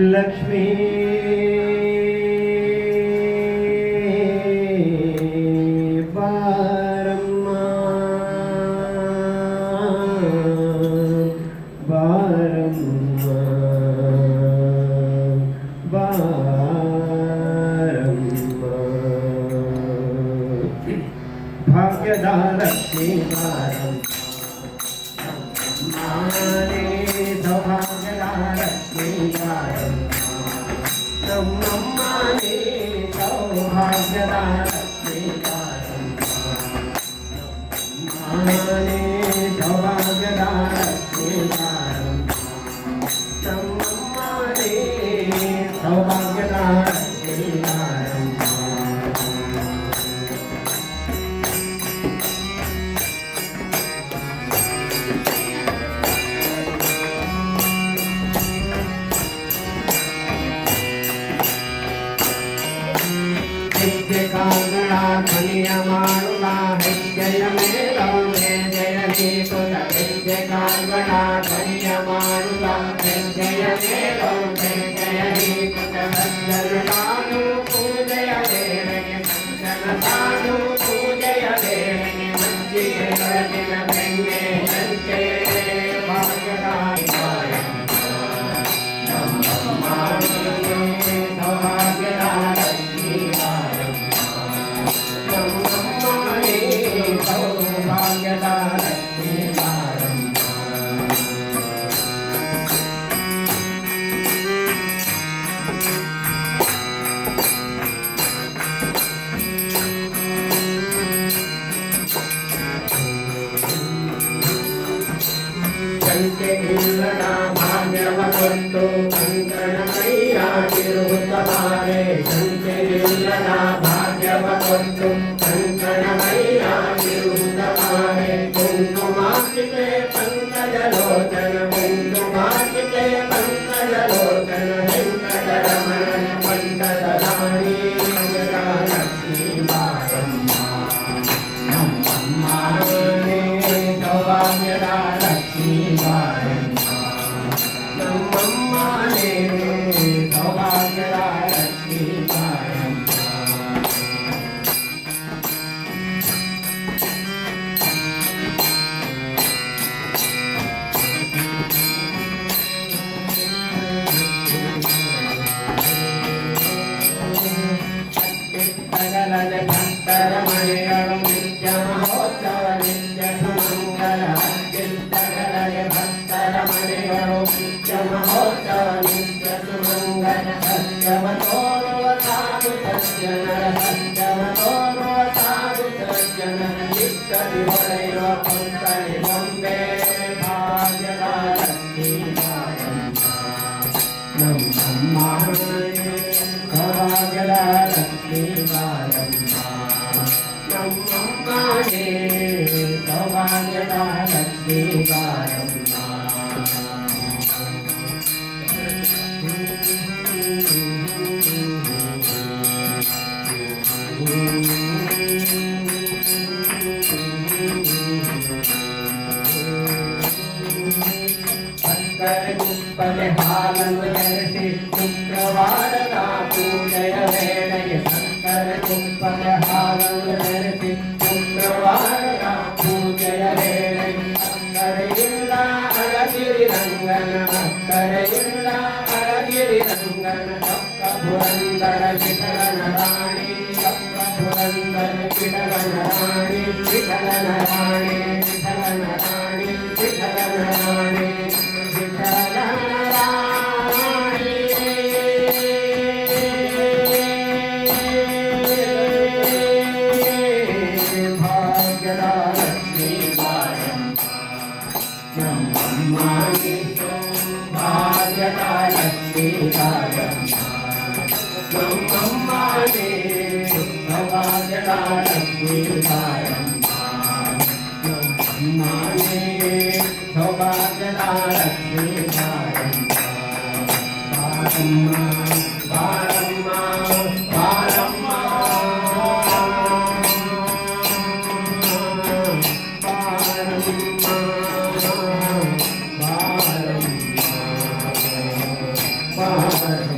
ಲಕ್ಷ್ಮೀ ಬಾರಮ್ಮ ಬಾರಮ್ಮ ಬಾರಮ್ಮ ಭಾಗ್ಯದ ಲಕ್ಷ್ಮೀ ಬಾರಮ್ಮ ಸೌಭಾಗ್ಯದ ಲಕ್ಷ್ಮೀ ಬಾರಮ್ಮ ನಮ್ಮಮ್ಮನೇ ಸೌಭಾಗ್ಯದ ಲಕ್ಷ್ಮೀ ಬಾರಮ್ಮ ನಮ್ಮಮ್ಮನೇ ಸೌಭಾಗ್ಯದ ಲಕ್ಷ್ಮೀ ಬಾರಮ್ಮ ನಮ್ಮಮ್ಮನೇ ಸೌಭಾಗ್ಯದ ಲಕ್ಷ್ಮೀ ಬಾರಮ್ಮ ಕಾಂಗಣ ಧ್ವನಿಯ ಮಾಡುವ ಹೆಜ್ಜೆಯ ಮೇಲವೇ ಜಯನಿ ಕುತ ಹೆಜ್ಜೆ ಕಾಂಗಣ ಧ್ವನಿಯ ಮಾಡುವ ಹೆಜ್ಜೆಯ ಮೇಲವೇ ಜಯನಿ ಕುತ ಭಜನ ತಾನು ಪೂಜೆಯ ವೇಳೆಗೆ ಭಜನ ತಾನು ಪೂಜೆಯ ವೇಳೆಗೆ ಮಜ್ಜಿಗೆ ಹೊರಗಿನ ಬೆಣ್ಣೆ ಹಂಚೆ ಭಾಗ್ಯದ ಸೌಭಾಗ್ಯದ ಲಕ್ಷ್ಮೀ ಸೌಭಾಗ್ಯದ ಲಕ್ಷ್ಮೀ ಬಾರಮ್ಮ ಸಂಖ್ಯೆಯಿಲ್ಲದ ಭಾಗ್ಯವ ಕೊಟ್ಟು ಕಂಕಣಮಯ್ಯಾಗಿರುತ್ತವಾರೆ ಸಂಖ್ಯೆಯಿಲ್ಲದ ಭಾಗ್ಯವ ಕೊಟ್ಟು ಕಂಕಣಮಯ್ಯಾಗಿರುತ್ತವಾರೆ ಕುಂಕುಮಾರ್ಚಿತೆ ಪಂಕಜಲೋಚನ ಕುಂಕುಮಾರ್ಚಿತೆ ಪಂಕಜಲೋಚನ ವೆಂಕಟರಮಣ ಪಂಕಜ ರಾಣಿ ಲಕ್ಷ್ಮೀ ಬಾರಮ್ಮ ನಮ್ಮಮ್ಮನೇ ಸೌಭಾಗ್ಯದ ಲಕ್ಷ್ಮೀ ಬಾರಮ್ಮ ನಮ್ಮಮ್ಮನೇ ಸೌಭಾಗ್ಯದ ಲಕ್ಷ್ಮೀ ಬಾರಮ್ಮ ಭಕ್ತರ ಮನೆಗಳು ನಿತ್ಯ ಮಹೋತ್ಸವ ನಿತ್ಯ ಸುಮಂಗಲ ಚಿತ್ತಗಳಲ್ಲಿ ಭಕ್ತರ ಮನೆಗಳು ನಿತ್ಯ ಮಹೋತ್ಸವ ನಿತ್ಯ ಸುಮಂಗಲ ಸತ್ಯವ ತೋರುವ ಸಾಧು ಸಜ್ಜನರ ಸತ್ಯವ ತೋರುವ ಸಾಧು ಸಜ್ಜನರ ಚಿತ್ತದಿ ಹೊಳೆಯುವ ಕೊಂಕಣಿ ಬೊಂಬೆ ಭಾಗ್ಯದ ಲಕ್ಷ್ಮೀ ಬಾರಮ್ಮ ನಮ್ಮಮ್ಮನೇ ಸೌಭಾಗ್ಯದ ಲಕ್ಷ್ಮೀ ಬಾರಮ್ಮ ನಮ್ಮಮ್ಮನೇ ಸೌಭಾಗ್ಯದ ಲಕ್ಷ್ಮೀ ಬಾರಮ್ಮ ಸಕ್ಕರೆ ತುಪ್ಪಲೆ ಹಾಲನ್ನು ಬೆರೆಸಿ ಶುಕ್ರವಾರದ ಪೂಜೆಯ ವೇಳೆಗೆ ಸಕ್ಕರೆ ತುಪ್ಪಲೆ ಹಾಲನ್ನು ಬೆರೆಸಿ ಶುಕ್ರವಾರದ ಪೂಜೆಯ ವೇಳೆಗೆ ಅಕ್ಕರೆಯಿಲ್ಲ ಅಳಗಿರಿ ರಂಗನ ಅಕ್ಕರೆಯಿಲ್ಲ ಅಳಗಿರಿ ರಂಗನ ಚೊಕ್ಕ ಪುರಂದರ ವಿಠಲನ ರಾಣಿ ಚೊಕ್ಕ ಪುರಂದರ ವಿಠಲನ ರಾಣಿ ವಿಠಲನ ರಾಣಿ ವಿಠಲನ ರಾಣಿ ವಿಠಲನ ರಾಣಿ ಭಾಗ್ಯದ ಲಕ್ಷ್ಮೀ ಬಾರಮ್ಮ ನಮ್ಮಮ್ಮನೇ ಭಾಗ್ಯದ ಲಕ್ಷ್ಮೀ ಬಾರಮ್ಮ ನಮ್ಮಮ್ಮನೇ ಭಾಗ್ಯದ ಲಕ್ಷ್ಮೀ ಬಾರಮ್ಮ ನಮ್ಮಮ್ಮನೇ ಸೌಭಾಗ್ಯದ ಲಕ್ಷ್ಮೀ ಬಾರಮ್ಮ ಬಾರಮ್ಮ ಬಾರಮ್ಮ ಬಾರಮ್ಮ ಬಾರಮ್ಮ